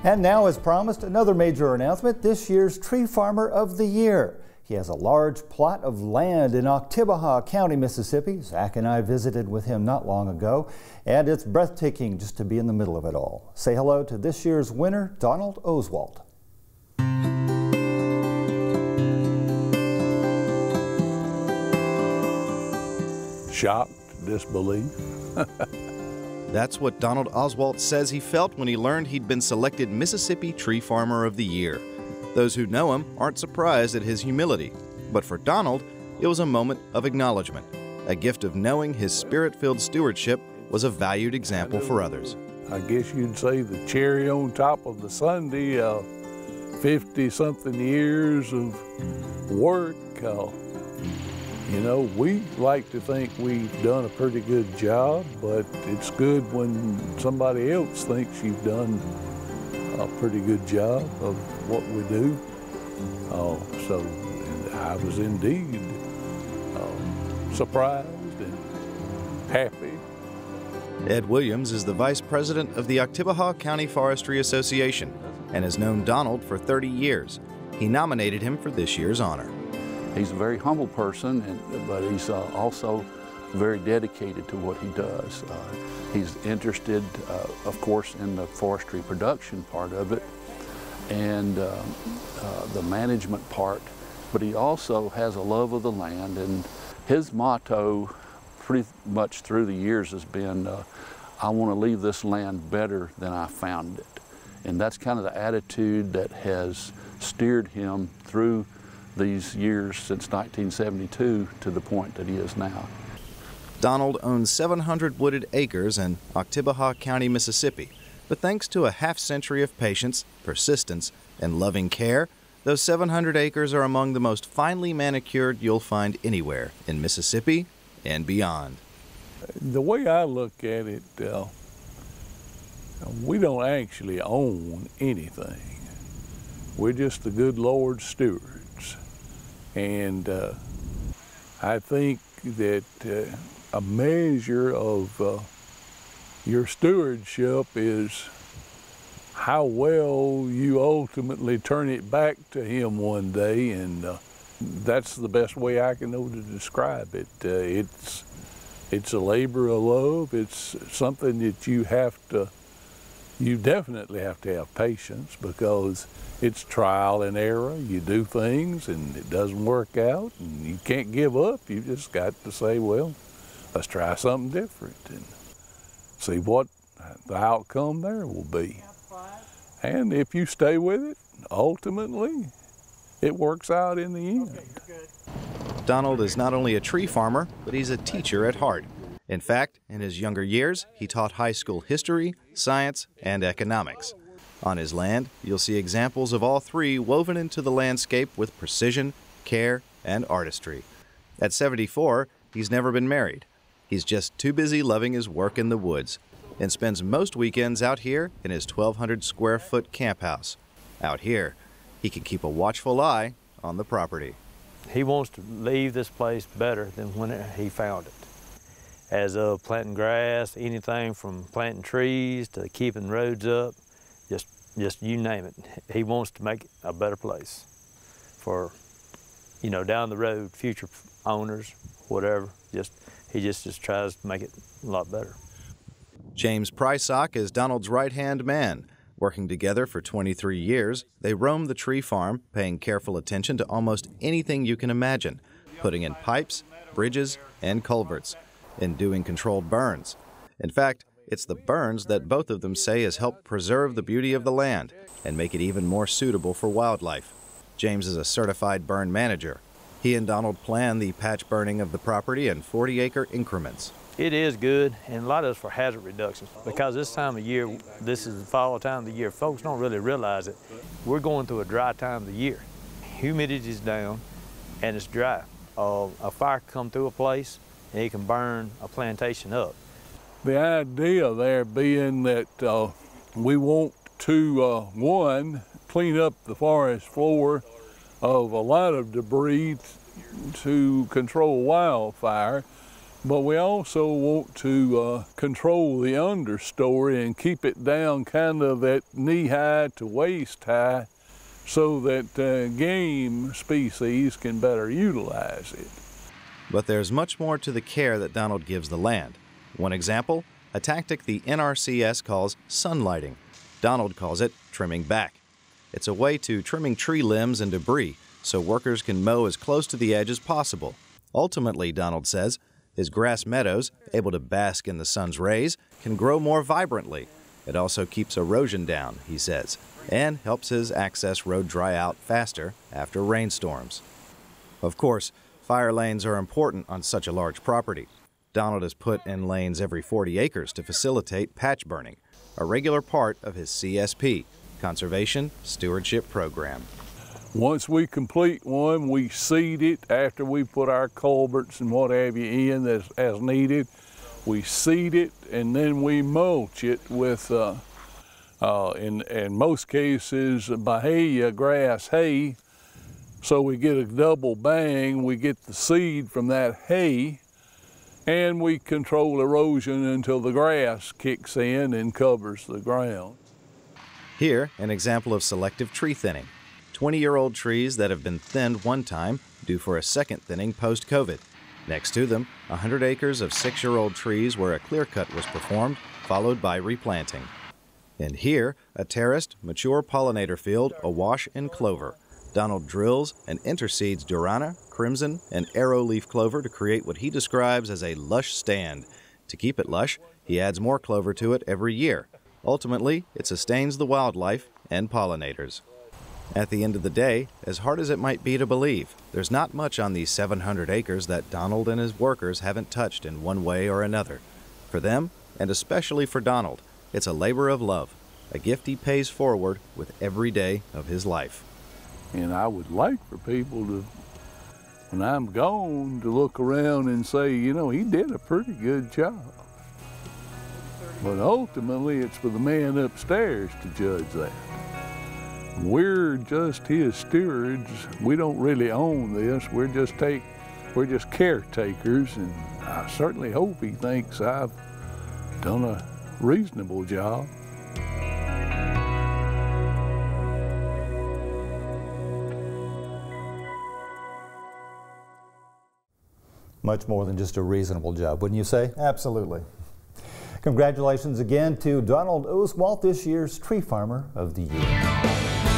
And now, as promised, another major announcement, this year's Tree Farmer of the Year. He has a large plot of land in Oktibbeha County, Mississippi. Zach and I visited with him not long ago, and it's breathtaking just to be in the middle of it all. Say hello to this year's winner, Donald Oswalt. Shocked, disbelief. That's what Donald Oswalt says he felt when he learned he'd been selected Mississippi Tree Farmer of the Year. Those who know him aren't surprised at his humility, but for Donald, it was a moment of acknowledgement, a gift of knowing his spirit-filled stewardship was a valued example for others. I guess you'd say the cherry on top of the sundae, 50-something years of work. You know, we like to think we've done a pretty good job, but it's good when somebody else thinks you've done a pretty good job of what we do. So I was indeed surprised and happy. Ed Williams is the vice president of the Oktibbeha County Forestry Association and has known Donald for 30 years. He nominated him for this year's honor. He's a very humble person, but he's also very dedicated to what he does. He's interested, of course, in the forestry production part of it and the management part, but he also has a love of the land, and his motto pretty much through the years has been, I want to leave this land better than I found it. And that's kind of the attitude that has steered him through these years since 1972 to the point that he is now. Donald owns 700 wooded acres in Oktibbeha County, Mississippi, but thanks to a half-century of patience, persistence, and loving care, those 700 acres are among the most finely manicured you'll find anywhere in Mississippi and beyond. The way I look at it, we don't actually own anything. We're just the good Lord's stewards. And I think that a measure of your stewardship is how well you ultimately turn it back to Him one day, and that's the best way I can know to describe it. It's a labor of love. It's something that you definitely have to have patience, because it's trial and error. You do things and it doesn't work out, and you can't give up. You just got to say, well, let's try something different and see what the outcome there will be. And if you stay with it, ultimately, it works out in the end. Donald is not only a tree farmer, but he's a teacher at heart. In fact, in his younger years, he taught high school history, science, and economics. On his land, you'll see examples of all three woven into the landscape with precision, care, and artistry. At 74, he's never been married. He's just too busy loving his work in the woods and spends most weekends out here in his 1,200-square-foot camp house. Out here, he can keep a watchful eye on the property. He wants to leave this place better than when he found it. As of planting grass, anything from planting trees to keeping roads up, just you name it. He wants to make it a better place for, you know, down the road, future owners, whatever. He just tries to make it a lot better. James Prysock is Donald's right-hand man. Working together for 23 years, they roam the tree farm, paying careful attention to almost anything you can imagine, putting in pipes, bridges, and culverts, and doing controlled burns. In fact, it's the burns that both of them say has helped preserve the beauty of the land and make it even more suitable for wildlife. James is a certified burn manager. He and Donald plan the patch burning of the property in 40-acre increments. It is good, and a lot of it's for hazard reduction, because this time of year, this is the fall time of the year, folks don't really realize it. We're going through a dry time of the year. Humidity's down, and it's dry. A fire can come through a place, and it can burn a plantation up. The idea there being that we want to, one, clean up the forest floor of a lot of debris to control wildfire, but we also want to control the understory and keep it down kind of at knee-high to waist-high so that game species can better utilize it. But there's much more to the care that Donald gives the land. One example, a tactic the NRCS calls sunlighting. Donald calls it trimming back. It's a way to trimming tree limbs and debris so workers can mow as close to the edge as possible. Ultimately, Donald says, his grass meadows, able to bask in the sun's rays, can grow more vibrantly. It also keeps erosion down, he says, and helps his access road dry out faster after rainstorms. Of course, fire lanes are important on such a large property. Donald has put in lanes every 40 acres to facilitate patch burning, a regular part of his CSP, Conservation Stewardship Program. Once we complete one, we seed it after we put our culverts and what have you in as needed. We seed it and then we mulch it with, in most cases, Bahia grass hay. So we get a double bang. We get the seed from that hay and we control erosion until the grass kicks in and covers the ground. Here, an example of selective tree thinning. 20-year-old trees that have been thinned one time due for a second thinning post-COVID. Next to them, 100 acres of 6-year-old trees where a clear cut was performed, followed by replanting. And here, a terraced, mature pollinator field awash in clover. Donald drills and interseeds Durana, crimson, and arrowleaf clover to create what he describes as a lush stand. To keep it lush, he adds more clover to it every year. Ultimately, it sustains the wildlife and pollinators. At the end of the day, as hard as it might be to believe, there's not much on these 700 acres that Donald and his workers haven't touched in one way or another. For them, and especially for Donald, it's a labor of love, a gift he pays forward with every day of his life. And I would like for people to, when I'm gone, to look around and say, you know, he did a pretty good job. But ultimately, it's for the man upstairs to judge that. We're just his stewards. We don't really own this. We're just caretakers, and I certainly hope he thinks I've done a reasonable job. Much more than just a reasonable job, wouldn't you say? Absolutely. Congratulations again to Donald Oswalt, this year's Tree Farmer of the Year.